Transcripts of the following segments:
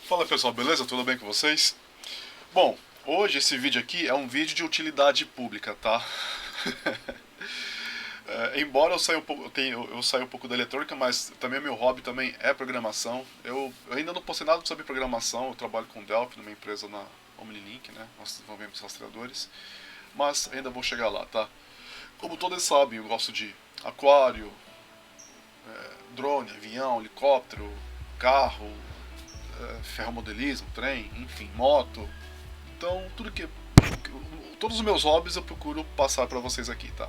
Fala pessoal, beleza? Tudo bem com vocês? Bom, hoje esse vídeo aqui é um vídeo de utilidade pública, tá? Embora eu saia um pouco, eu saia um pouco da eletrônica, mas também meu hobby também é programação. Eu ainda não postei nada sobre programação, eu trabalho com Delphi numa empresa na OmniLink, né? Nós desenvolvemos rastreadores, mas ainda vou chegar lá, tá? Como todos sabem, eu gosto de aquário, drone, avião, helicóptero, carro, ferromodelismo, trem, enfim, moto. Então, todos os meus hobbies eu procuro passar para vocês aqui, tá?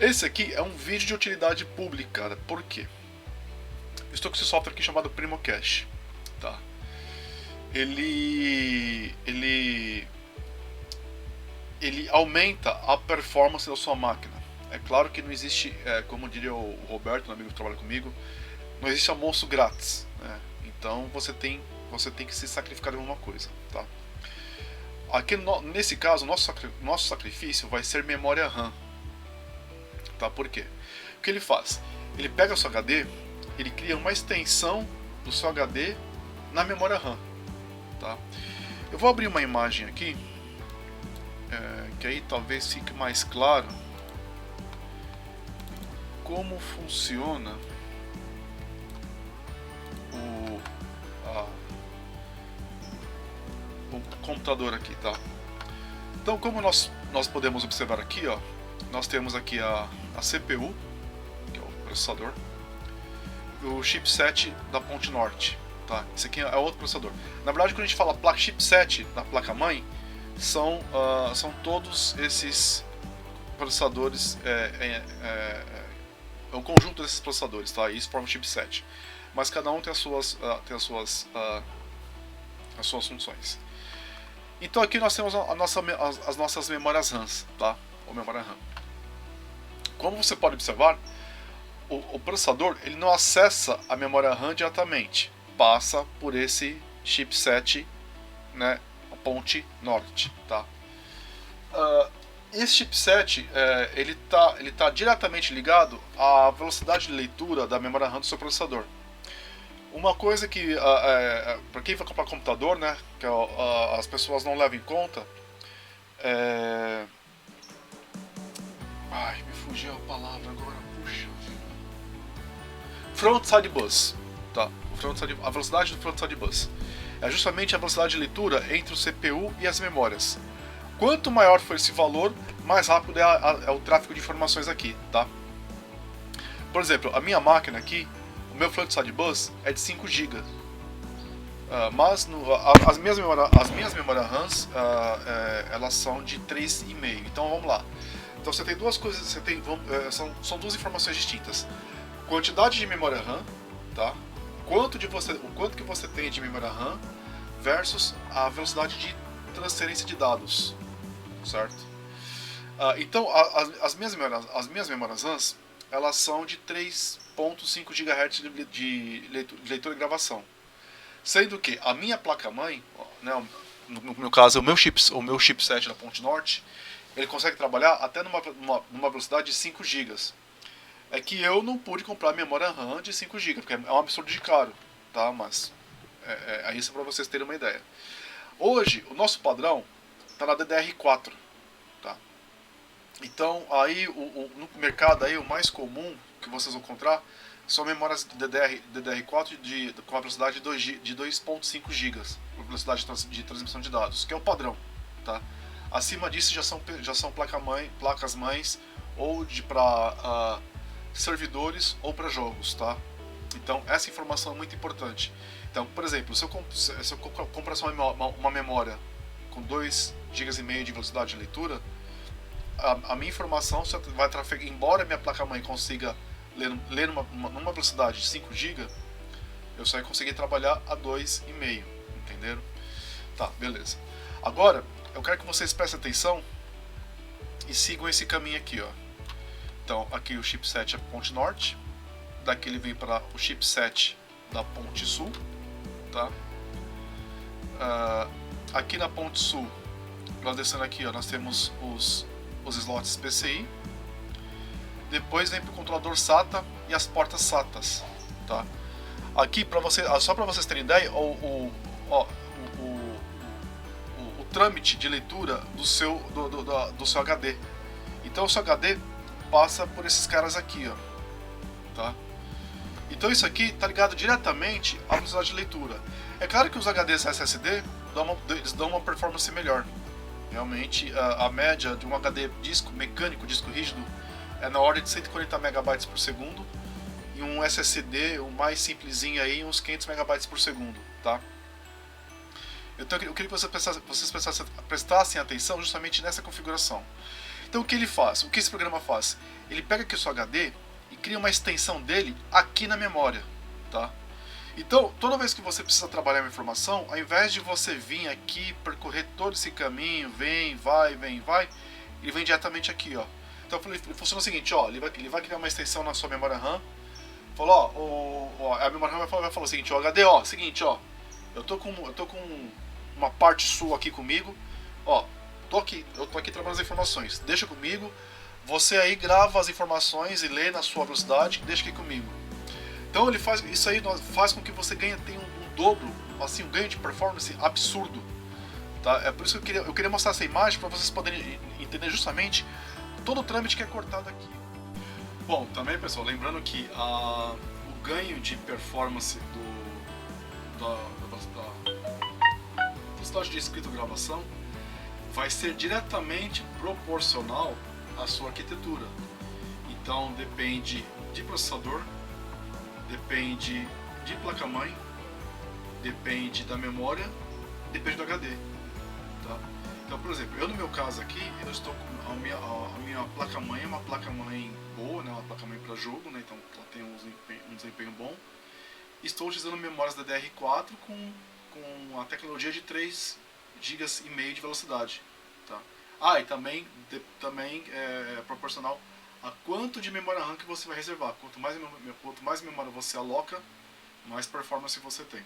Esse aqui é um vídeo de utilidade pública, por quê? Eu estou com esse software aqui chamado PrimoCache, tá? Ele aumenta a performance da sua máquina. É claro que não existe, como diria o Roberto, um amigo que trabalha comigo, não existe almoço grátis, né? Então você tem que se sacrificar de alguma coisa, tá? Aqui nesse caso, nosso sacrifício vai ser memória RAM, tá? Por quê? O que ele faz? Ele pega o seu HD, ele cria uma extensão do seu HD na memória RAM, tá? Eu vou abrir uma imagem aqui, que aí talvez fique mais claro como funciona o computador aqui, tá? Então, como nós podemos observar aqui, ó, nós temos aqui a CPU, que é o processador, o chipset da ponte norte, tá? Esse aqui é outro processador. Na verdade, quando a gente fala placa chipset da placa-mãe, são todos esses processadores, é um conjunto desses processadores, tá? Isso forma um chipset. Mas cada um tem as suas funções. Então aqui nós temos as nossas memórias RAMs, tá? Ou memória RAM. Como você pode observar, o processador ele não acessa a memória RAM diretamente, passa por esse chipset, né, a ponte norte, tá? Esse chipset ele tá diretamente ligado à velocidade de leitura da memória RAM do seu processador. Uma coisa que, para quem vai comprar computador, né, que as pessoas não levam em conta, ai, me fugiu a palavra agora, puxa. Frontside bus, tá? A velocidade do frontside bus é justamente a velocidade de leitura entre o CPU e as memórias. Quanto maior for esse valor, mais rápido é o tráfego de informações aqui, tá? Por exemplo, a minha máquina aqui, o meu frontside bus é de 5 GB. Mas as minhas memórias RAMs elas são de 3,5. Então vamos lá. Então você tem duas coisas, são duas informações distintas. Quantidade de memória RAM, tá? O quanto que você tem de memória RAM versus a velocidade de transferência de dados, certo? Então as minhas memórias RAMs elas são de 3,5 GHz de leitura e gravação. Sendo que a minha placa-mãe, né, no meu caso, o meu chipset da ponte norte, ele consegue trabalhar até numa velocidade de 5 GB. É que eu não pude comprar memória RAM de 5 GB, porque é um absurdo de caro, tá? Mas é isso para vocês terem uma ideia. Hoje, o nosso padrão está na DDR4, tá? Então, aí no mercado aí, o mais comum que vocês vão encontrar são memórias DDR4 com a velocidade de 2,5 GB, velocidade de transmissão de dados, que é o padrão, tá? Acima disso já são placas mães ou para servidores ou para jogos, tá? Então essa informação é muito importante. Então, por exemplo, se eu comprar uma memória com 2,5 GB de velocidade de leitura, a minha informação vai trafegar, embora a minha placa-mãe consiga ler numa velocidade de 5 GB, eu só ia conseguir trabalhar a 2,5, entenderam? Tá, beleza. Agora, eu quero que vocês prestem atenção e sigam esse caminho aqui, ó. Então, aqui o chipset é a ponte norte, daqui ele vem para o chipset da ponte sul, tá? Aqui na ponte sul, nós descendo aqui, ó, nós temos os slots PCI. Depois vem para o controlador SATA e as portas SATAs, tá? Aqui, só para vocês terem ideia, o trâmite de leitura do seu HD. Então o seu HD passa por esses caras aqui, ó, tá? Então isso aqui está ligado diretamente à velocidade de leitura. É claro que os HDs SSD eles dão uma performance melhor. Realmente a média de um HD disco mecânico, disco rígido, é na ordem de 140 MB por segundo, e um SSD, o mais simplesinho aí, uns 500 MB por segundo, tá? Então eu queria que vocês prestassem atenção justamente nessa configuração. Então o que ele faz? O que esse programa faz? Ele pega aqui o seu HD e cria uma extensão dele aqui na memória, tá? Então, toda vez que você precisa trabalhar uma informação, ao invés de você vir aqui, percorrer todo esse caminho, vem, vai, ele vem diretamente aqui, ó. Então ele funciona o seguinte, ó, ele vai criar uma extensão na sua memória RAM. Falou, ó, a memória RAM vai falar o seguinte, ó, HD, ó, seguinte, ó, eu tô com uma parte sua aqui comigo, ó, eu tô aqui trabalhando as informações, deixa comigo, você aí grava as informações e lê na sua velocidade, deixa aqui comigo. Então ele faz isso aí, faz com que você tenha um dobro, assim, um ganho de performance absurdo, tá? É por isso que eu queria mostrar essa imagem para vocês poderem entender justamente todo o trâmite que é cortado aqui. Bom, também, pessoal, lembrando que o ganho de performance da velocidade de escrita e gravação vai ser diretamente proporcional à sua arquitetura. Então depende de processador, depende de placa-mãe, depende da memória, depende do HD, tá? Então, por exemplo, eu no meu caso aqui, eu estou com a minha placa-mãe é uma placa-mãe boa, né? Uma placa-mãe para jogo, né? Então ela tem um desempenho bom. Estou utilizando memórias DDR4 com a tecnologia de 3,5 GB de velocidade, tá? E também é proporcional a quanto de memória RAM que você vai reservar. Quanto mais memória você aloca, mais performance você tem.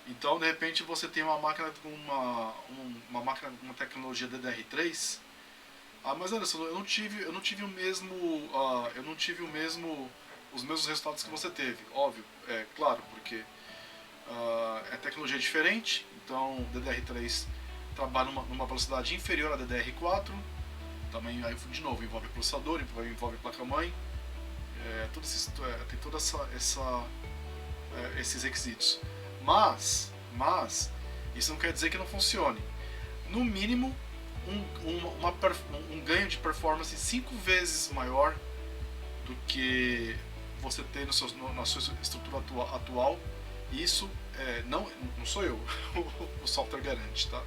Então, de repente, você tem uma máquina com uma tecnologia DDR3. Mas Anderson, eu não tive os mesmos resultados que você teve. Óbvio, é claro, porque é tecnologia diferente. Então, DDR3 trabalha numa velocidade inferior à DDR4. Também, aí, de novo, envolve processador, envolve placa-mãe. Tem toda esses requisitos. Mas isso não quer dizer que não funcione. No mínimo, um ganho de performance 5 vezes maior do que você tem na sua estrutura atual. E isso não sou eu, o software garante, tá?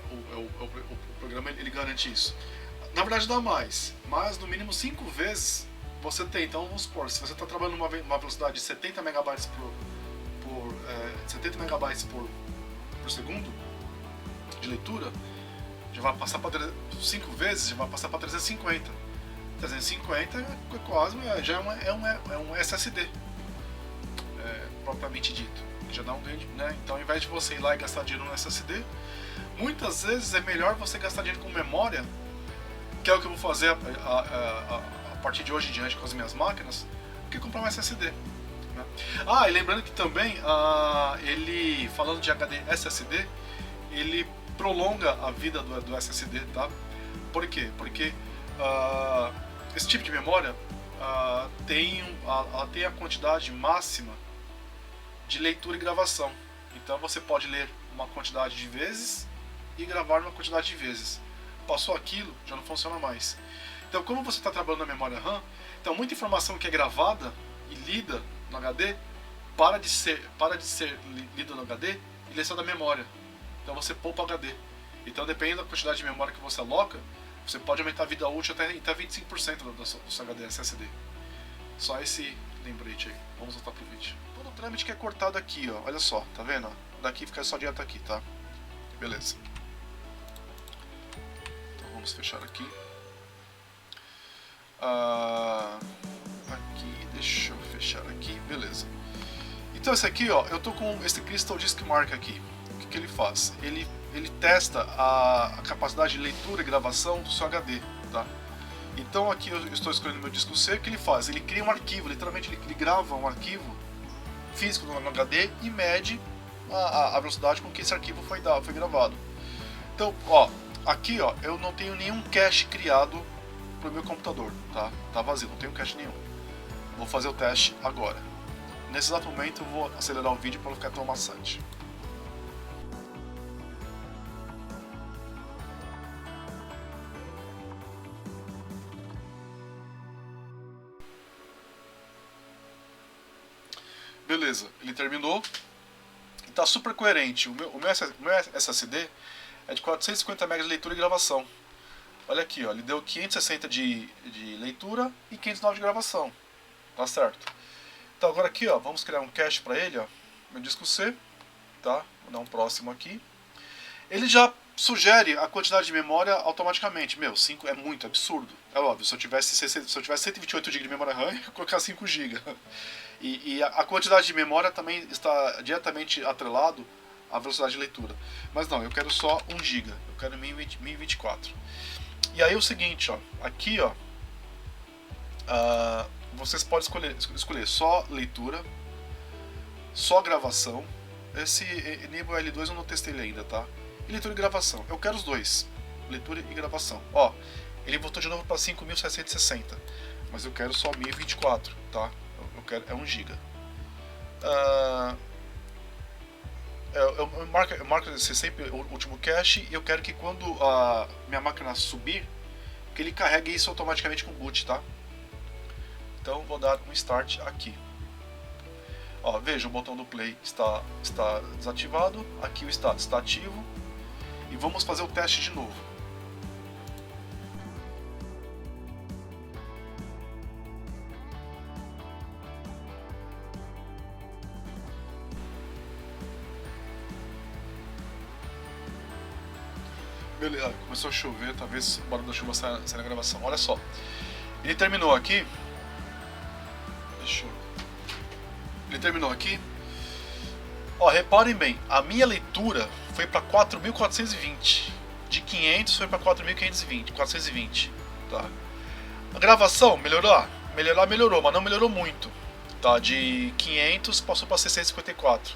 O programa ele garante isso. Na verdade dá mais, mas no mínimo 5 vezes você tem. Então vamos supor, se você está trabalhando numa velocidade de 70 MB por segundo de leitura, já vai passar para 5 vezes, já vai passar para 350. 350 é quase, é um SSD, propriamente dito. Já dá um ganho, né? Então, ao invés de você ir lá e gastar dinheiro no SSD, muitas vezes é melhor você gastar dinheiro com memória, que é o que eu vou fazer a partir de hoje em diante com as minhas máquinas, do que comprar um SSD. Né? E lembrando que também, ele, falando de HD SSD, ele prolonga a vida do SSD, tá? Por quê? Porque esse tipo de memória tem a quantidade máxima de leitura e gravação. Então você pode ler uma quantidade de vezes e gravar uma quantidade de vezes. Passou aquilo, já não funciona mais. Então, como você está trabalhando na memória RAM, então muita informação que é gravada e lida no HD para de ser lida no HD e lê só da memória. Então você poupa o HD. Então, dependendo da quantidade de memória que você aloca, você pode aumentar a vida útil até 25% do seu HD SSD. Só esse lembrete aí. Vamos voltar pro vídeo. Todo o trâmite que é cortado aqui, ó. Olha só, tá vendo? Daqui fica só direto aqui, tá? Beleza. Então vamos fechar aqui. Aqui, deixa eu fechar aqui, beleza. Então esse aqui, ó, eu tô com esse Crystal Disk Mark aqui. O que ele faz? Ele testa a capacidade de leitura e gravação do seu HD, tá? Então aqui eu estou escolhendo meu disco C. O que ele faz? Ele cria um arquivo, literalmente ele grava um arquivo físico no HD e mede a velocidade com que esse arquivo foi gravado. Então, ó, aqui ó, eu não tenho nenhum cache criado para o meu computador, tá? Tá vazio, não tenho cache nenhum. Vou fazer o teste agora. Nesse exato momento eu vou acelerar o vídeo para não ficar tão maçante. Beleza, ele terminou. E tá super coerente. O meu SSD é de 450 MB de leitura e gravação. Olha aqui, ó, ele deu 560 de leitura e 509 de gravação. Tá certo? Então agora aqui, ó, vamos criar um cache para ele, ó. Meu disco C, tá? Vou dar um próximo aqui. Ele já sugere a quantidade de memória automaticamente. Meu, 5 é muito absurdo. É óbvio, se eu tivesse 128 GB de memória RAM, eu ia colocar 5 GB. E a quantidade de memória também está diretamente atrelado à velocidade de leitura. Mas não, eu quero só 1 GB. Eu quero 1024. E aí o seguinte, ó, aqui, ó, vocês podem escolher só leitura, só gravação. Esse nível L2 eu não testei ele ainda, tá? E leitura e gravação. Eu quero os dois, leitura e gravação. Ó, ele voltou de novo para 5.760, mas eu quero só 1024, tá? Eu quero, é 1 GB. Eu marco esse sempre o último cache e eu quero que quando a minha máquina subir, que ele carregue isso automaticamente com boot, tá? Então vou dar um start aqui. Ó, veja, o botão do play está desativado, aqui o status está ativo e vamos fazer o teste de novo. Beleza, começou a chover, talvez o barulho da chuva saia na gravação. Olha só, ele terminou aqui. Ele terminou aqui. Ó, reparem bem, a minha leitura foi para 4.420. De 500 foi para 4.420, tá? A gravação melhorou? Melhorou, mas não melhorou muito, tá? De 500 passou para 654.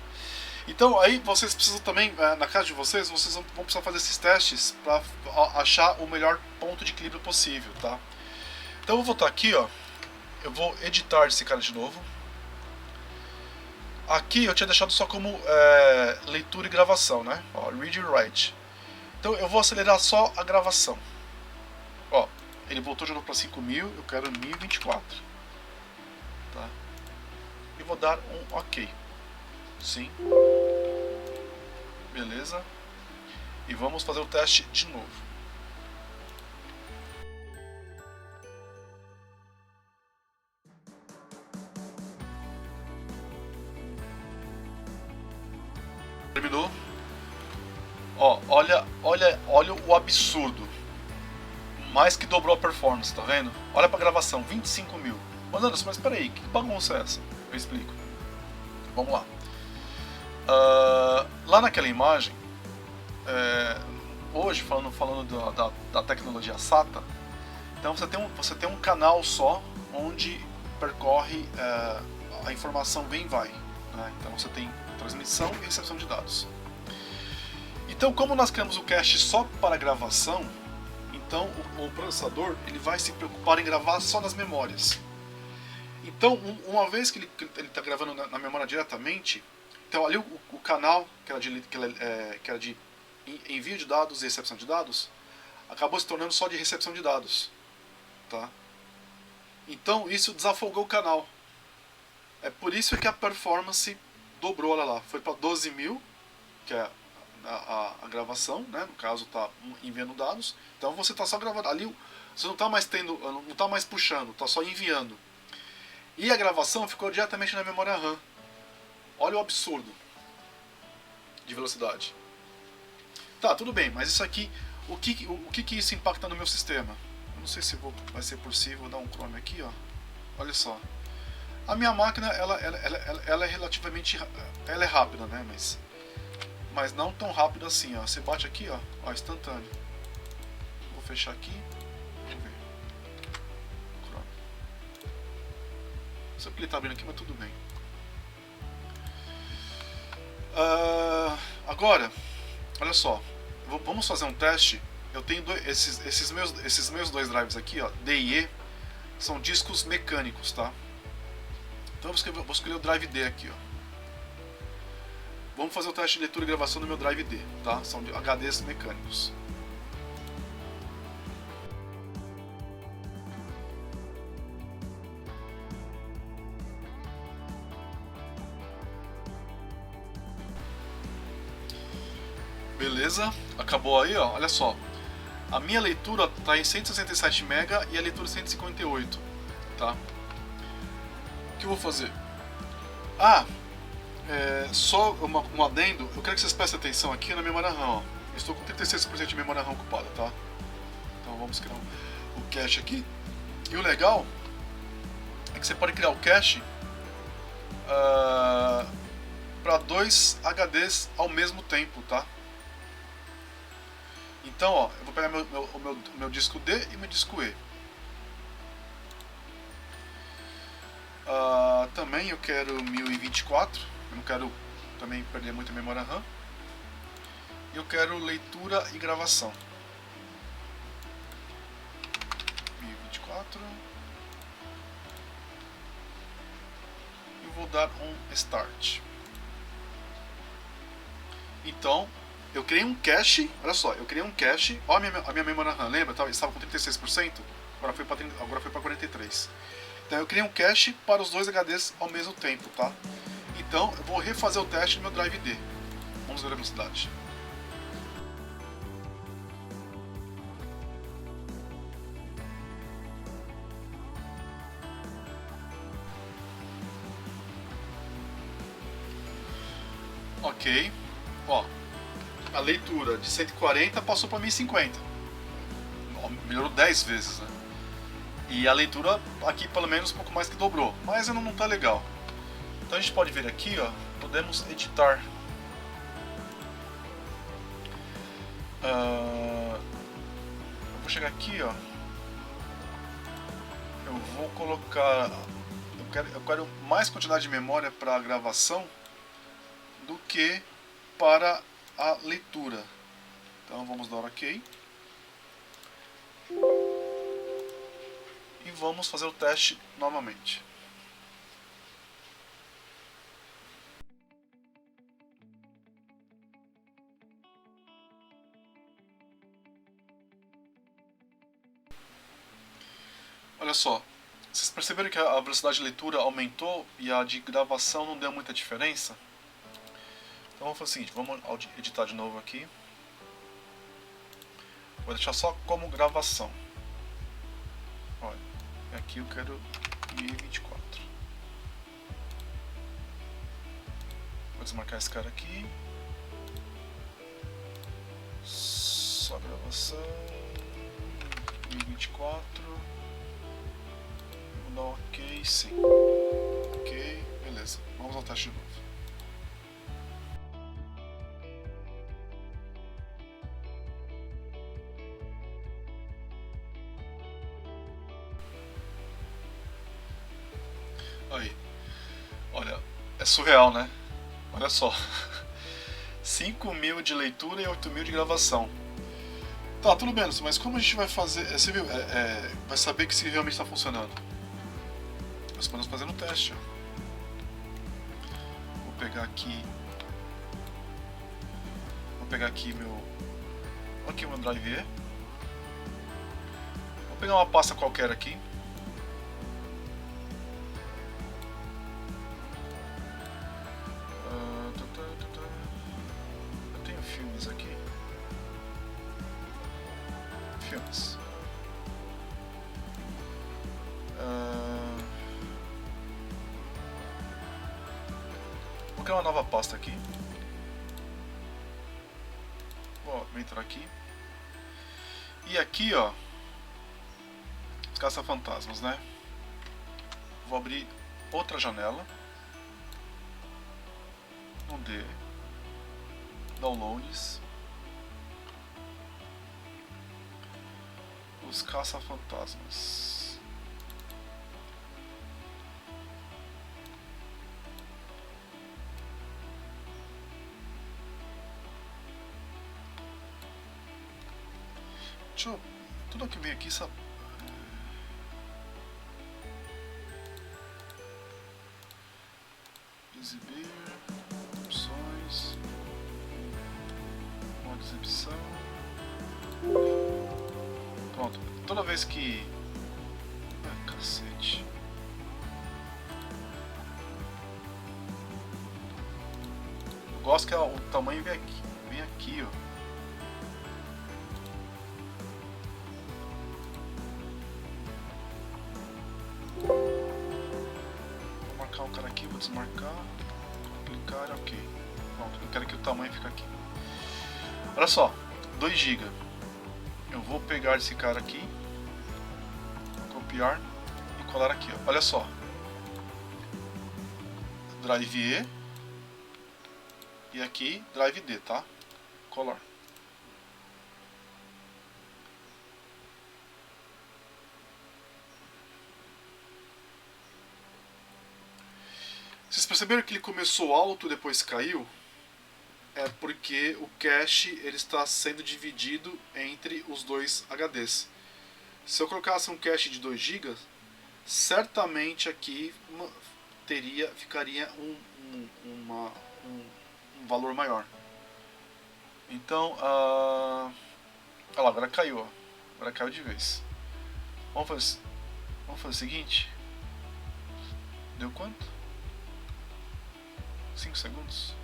Então aí vocês precisam também, na casa de vocês vão precisar fazer esses testes para achar o melhor ponto de equilíbrio possível, tá? Então eu vou voltar aqui, ó. Eu vou editar esse cara de novo. Aqui eu tinha deixado só como leitura e gravação, né? Ó, read e write. Então eu vou acelerar só a gravação. Ó, ele voltou de novo para 5.000, eu quero 1024. Tá? E vou dar um OK. Sim. Beleza. E vamos fazer o teste de novo. Terminou. Ó, olha o absurdo. Mais que dobrou a performance, tá vendo? Olha pra gravação, 25.000. Mas Anderson, mas peraí, que bagunça é essa? Eu explico. Vamos lá. Lá naquela imagem, hoje falando da tecnologia SATA, então você tem um canal só onde percorre a informação vem e vai, né? Então você tem transmissão e recepção de dados. Então, como nós criamos o cache só para gravação, então o processador ele vai se preocupar em gravar só nas memórias. Então, uma vez que ele está gravando na memória diretamente, então ali o canal que era de envio de dados e recepção de dados acabou se tornando só de recepção de dados, tá? Então isso desafogou o canal. É por isso que a performance dobrou, olha lá, foi para 12.000, que é a gravação, né? No caso está enviando dados. Então você está só gravando ali, você não está mais não está mais puxando, está só enviando. E a gravação ficou diretamente na memória RAM. Olha o absurdo de velocidade. Tá, tudo bem, mas isso aqui, o que isso impacta no meu sistema? Eu não sei se vai ser possível, vou dar um Chrome aqui, ó. Olha só. A minha máquina, ela é relativamente, ela é rápida, né? Mas não tão rápida assim, ó. Você bate aqui, ó, instantâneo. Vou fechar aqui. Vamos ver. sei porque ele tá abrindo aqui, mas tudo bem. Agora, olha só, vamos fazer um teste. Eu tenho esses meus dois drives aqui, ó, D e E, são discos mecânicos, tá? Então eu vou escolher o drive D aqui, ó. Vamos fazer o teste de leitura e gravação no meu drive D, tá? São HDs mecânicos. Beleza, acabou aí, ó. Olha só. A minha leitura está em 167 MB e a leitura 158, tá? O que eu vou fazer? Só um adendo. Eu quero que vocês prestem atenção aqui na memória RAM, ó. Eu estou com 36% de memória RAM ocupada, tá? Então vamos criar o cache aqui. E o legal é que você pode criar o cache para 2 HDs ao mesmo tempo, tá? Então, ó, eu vou pegar o meu disco D e meu disco E. Também eu quero 1024, eu não quero também perder muita memória RAM. E eu quero leitura e gravação. 1024. E vou dar um Start. Então, eu criei um cache, olha só, eu criei um cache, olha a minha memória RAM, lembra? Estava com 36%, agora foi para 43%. Então eu criei um cache para os dois HDs ao mesmo tempo, tá? Então eu vou refazer o teste no meu drive D. Vamos ver a velocidade. Ok, ó, a leitura de 140 passou para 1050, melhorou 10 vezes, né? E a leitura aqui pelo menos um pouco mais que dobrou, mas ainda não está legal. Então a gente pode ver aqui, ó, podemos editar. Eu vou chegar aqui, ó. Eu vou colocar. Eu quero mais quantidade de memória para a gravação do que para a leitura. Então vamos dar OK. E vamos fazer o teste novamente. Olha só, vocês perceberam que a velocidade de leitura aumentou e a de gravação não deu muita diferença? Então vamos fazer o seguinte, vamos editar de novo aqui. Vou deixar só como gravação. Olha, aqui eu quero 1024. Vou desmarcar esse cara aqui. Só gravação. 1024. Vou dar OK, sim. OK, beleza. Vamos ao teste de novo. Aí, olha, é surreal, né? Olha só, 5.000 de leitura e 8.000 de gravação. Tá, tudo bem, mas como a gente vai fazer? Você viu? Vai saber que se realmente está funcionando. Nós podemos fazer um teste. Vou pegar aqui meu. Aqui o meu drive E. Vou pegar uma pasta qualquer aqui. Filmes aqui. Filmes. Vou criar uma nova pasta aqui. Vou entrar aqui. E aqui, ó, os caça-fantasmas, né? Vou abrir outra janela. No D. Downloads. Os caça-fantasmas. Deixa eu... Tudo que vem aqui, sabe? Exibir... Opções... Modo de exibição... Pronto. Toda vez que... Ah, cacete... Eu gosto que o tamanho vem aqui. Vem aqui, ó. Um cara aqui, vou desmarcar, clicar, ok. Pronto, eu quero que o tamanho fique aqui. Olha só, 2 GB. Eu vou pegar esse cara aqui, copiar e colar aqui, ó. Olha só. Drive E e aqui Drive D, tá? Colar. Vocês perceberam que ele começou alto e depois caiu? É porque o cache ele está sendo dividido entre os dois HDs. Se eu colocasse um cache de 2 GB, certamente aqui ficaria um valor maior. Então, olha lá, agora caiu, ó. Agora caiu de vez. Vamos fazer o seguinte. Deu quanto? 5 segundos.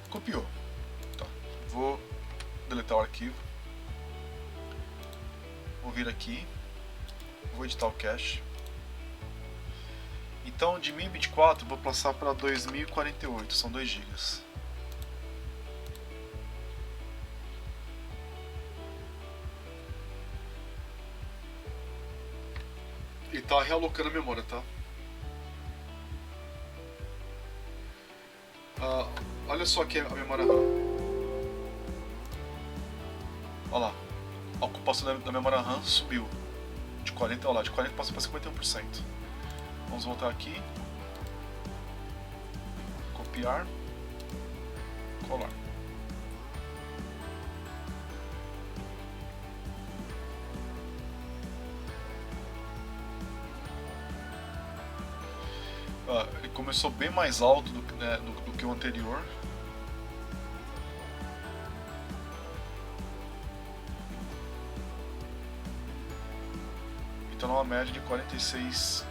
Copiou. Tá. Vou deletar o arquivo. Vou vir aqui. Vou editar o cache. Então de 1024 vou passar para 2048. São 2 GB. E tá realocando a memória, tá? Olha só aqui a memória RAM. Olha lá. A ocupação da memória RAM subiu. De 40, olha lá, de 40 passou para 51%. Vamos voltar aqui. Copiar. Colar. Ele começou bem mais alto do que o anterior. Então numa média de 46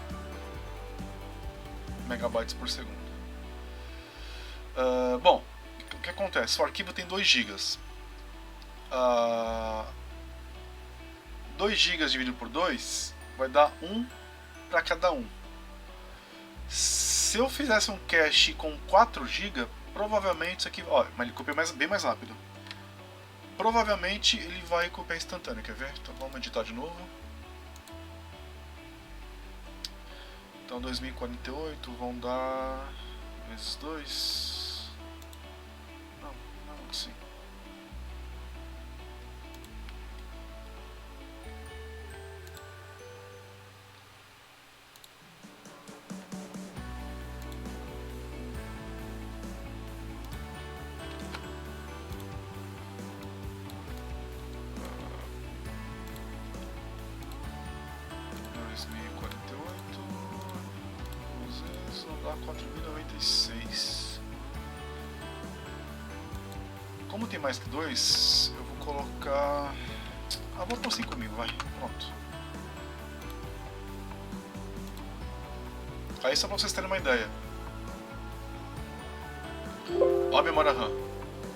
megabytes por segundo. Bom, o que acontece? O arquivo tem 2 GB. 2 GB dividido por 2 vai dar 1 para cada um. Se eu fizesse um cache com 4 GB, provavelmente isso aqui, ó, mas ele copia bem mais rápido. Provavelmente ele vai copiar instantâneo, quer ver? Então vamos editar de novo. Então 2048 vão dar vezes 2. Não assim. Dá 4.096. Como tem mais que 2, eu vou colocar... vou por 5.000, vai. Pronto. Aí só pra vocês terem uma ideia. Ó a memória RAM.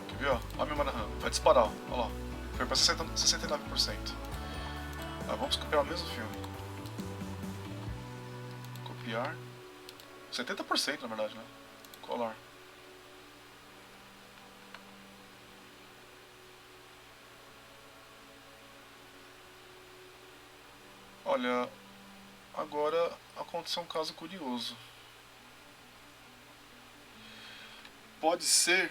Quer ver, ó? Ó a memória RAM. Vai disparar, ó. Olha lá. Foi pra 69%. Vamos copiar o mesmo filme. Copiar. 70% na verdade, né? Colar. Olha, agora aconteceu um caso curioso. Pode ser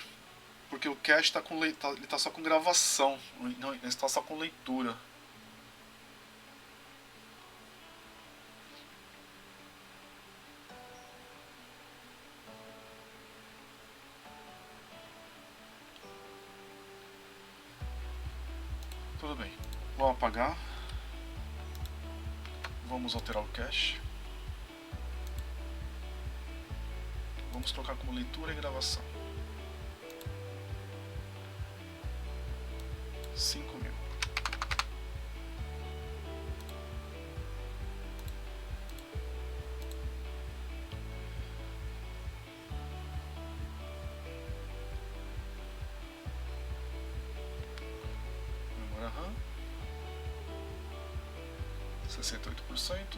porque o cache está ele tá só com gravação, não, ele está só com leitura. Tudo bem. Vamos apagar. Vamos alterar o cache. Vamos trocar como leitura e gravação. 5.000. Memória RAM. 68%.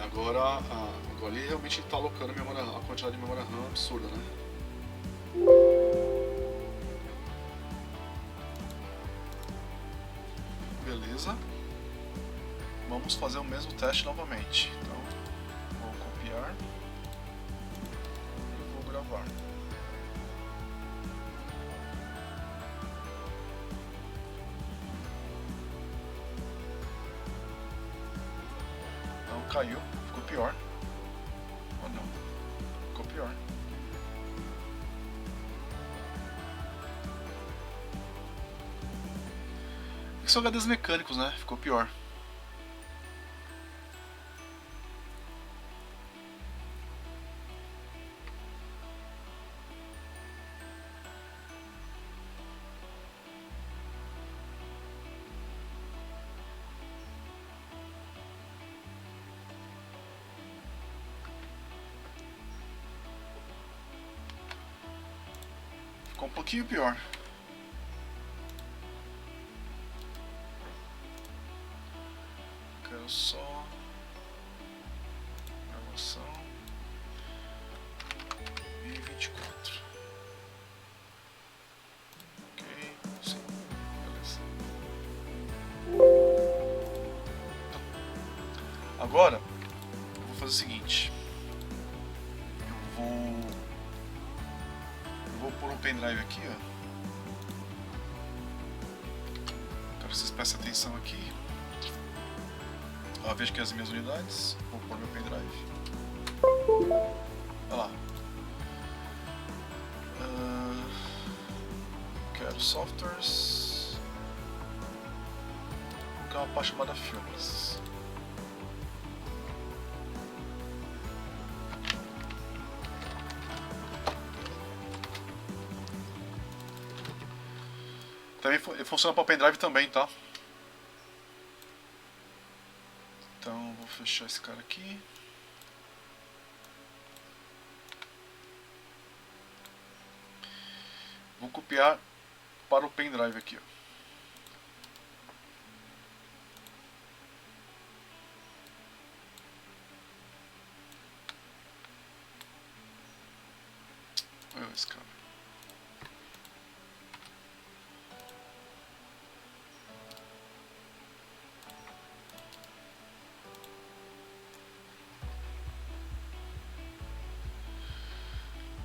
Agora ele realmente está alocando a quantidade de memória RAM absurda, né? Beleza. Vamos fazer o mesmo teste novamente. Então, vou copiar e vou gravar. Então caiu, ficou pior. Ou não? Ficou pior. São HDs mecânicos, né? Ficou pior. Ficou um pouquinho pior. Quero só gravação e 24. Ok, sim, beleza. Agora eu vou fazer o seguinte. Eu vou pôr um pendrive aqui, ó. Quero que vocês prestem atenção aqui. Veja aqui as minhas unidades. Vou pôr meu pendrive. Olha lá. Quero softwares. Vou colocar uma pasta chamada filmes. Também funciona para o pendrive também, tá? Então vou fechar esse cara aqui. Vou copiar para o pendrive aqui, ó. Olha esse cara.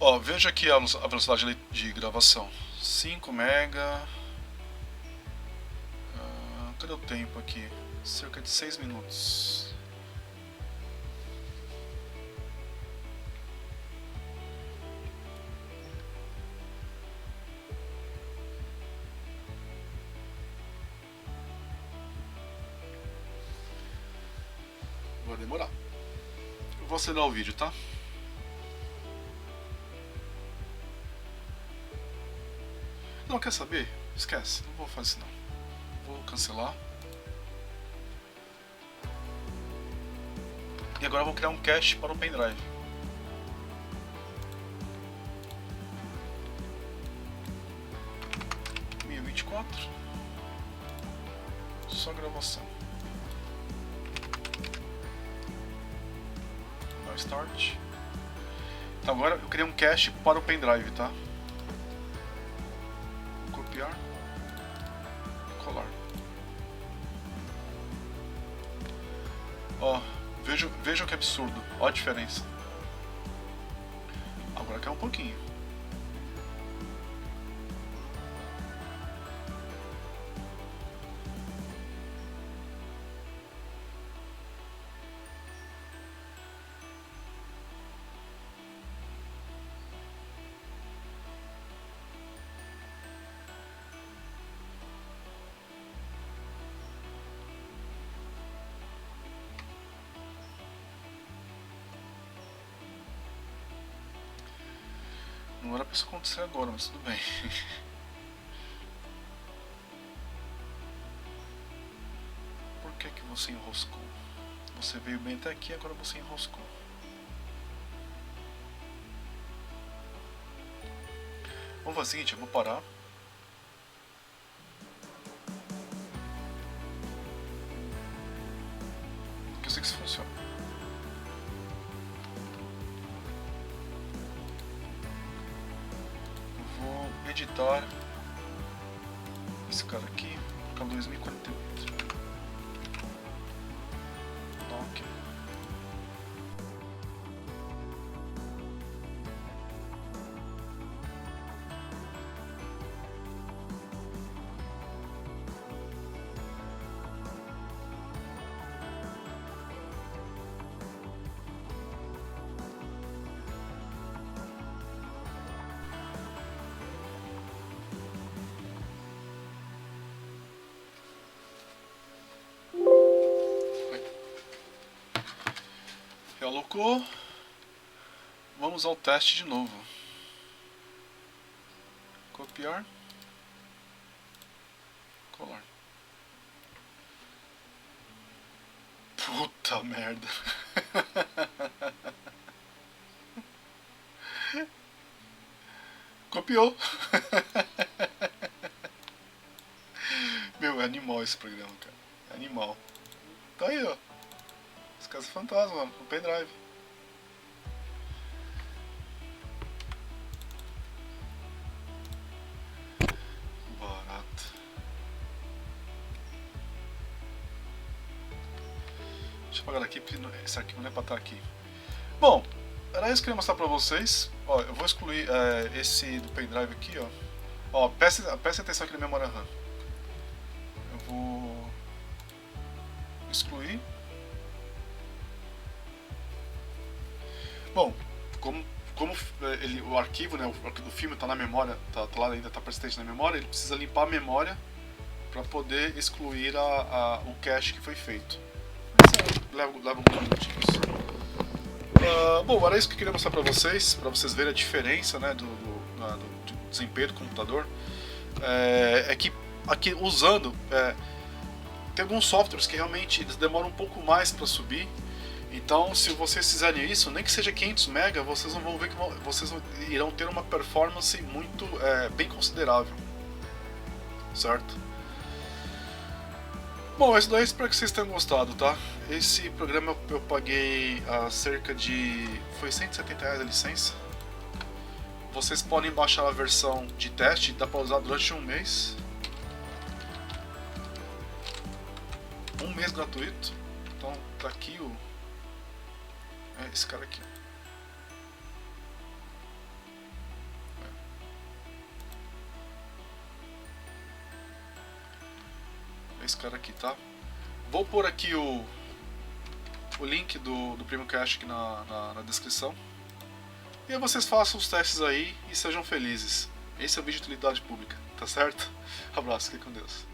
Ó, veja aqui a velocidade de gravação. 5 mega. Cadê o tempo aqui? Cerca de 6 minutos. Vai demorar. Eu vou acelerar o vídeo, tá? Não, quer saber? Esquece, não vou fazer isso não. Vou cancelar. E agora eu vou criar um cache para o pendrive. Só gravação. Dá start. Então agora eu criei um cache para o pendrive, tá? Copiar, colar. Ó, vejam que absurdo. Ó a diferença. Agora quer um pouquinho. Não era pra isso acontecer agora, mas tudo bem. Por que que você enroscou? Você veio bem até aqui, agora você enroscou. Vamos fazer o seguinte, eu vou parar. Que eu sei que isso funciona. Eu vou editar esse cara aqui, com 2048. Ok. Realocou. Vamos ao teste de novo. Copiar. Colar. Puta merda. Copiou. Meu, é animal esse programa, cara. É animal. Tá aí, ó. As casas fantasma, no pendrive. Barato. Deixa eu apagar daqui, porque esse arquivo não é pra estar aqui. Bom, era isso que eu queria mostrar pra vocês. Ó, eu vou excluir esse do pendrive aqui, ó. Ó, presta atenção aqui na memória RAM. Eu vou excluir. Bom, como o arquivo, né, o arquivo do filme está na memória, tá lá, ainda está persistente na memória, ele precisa limpar a memória para poder excluir o cache que foi feito. Leva alguns minutinhos. Bom, era isso que eu queria mostrar para vocês verem a diferença, né, do desempenho do computador. É que aqui usando, tem alguns softwares que realmente eles demoram um pouco mais para subir. Então, se vocês fizerem isso, nem que seja 500 MB, vocês vão ver que vocês irão ter uma performance muito bem considerável, certo? Bom, isso daí espero que vocês tenham gostado, tá? Esse programa eu paguei cerca de... foi R$170 a licença. Vocês podem baixar a versão de teste, dá pra usar durante um mês. Um mês gratuito. Então tá aqui esse cara aqui. Esse cara aqui, tá? Vou pôr aqui o link do Premium Cache aqui na descrição. E aí vocês façam os testes aí e sejam felizes. Esse é o vídeo de utilidade pública, tá certo? Abraço, fique com Deus.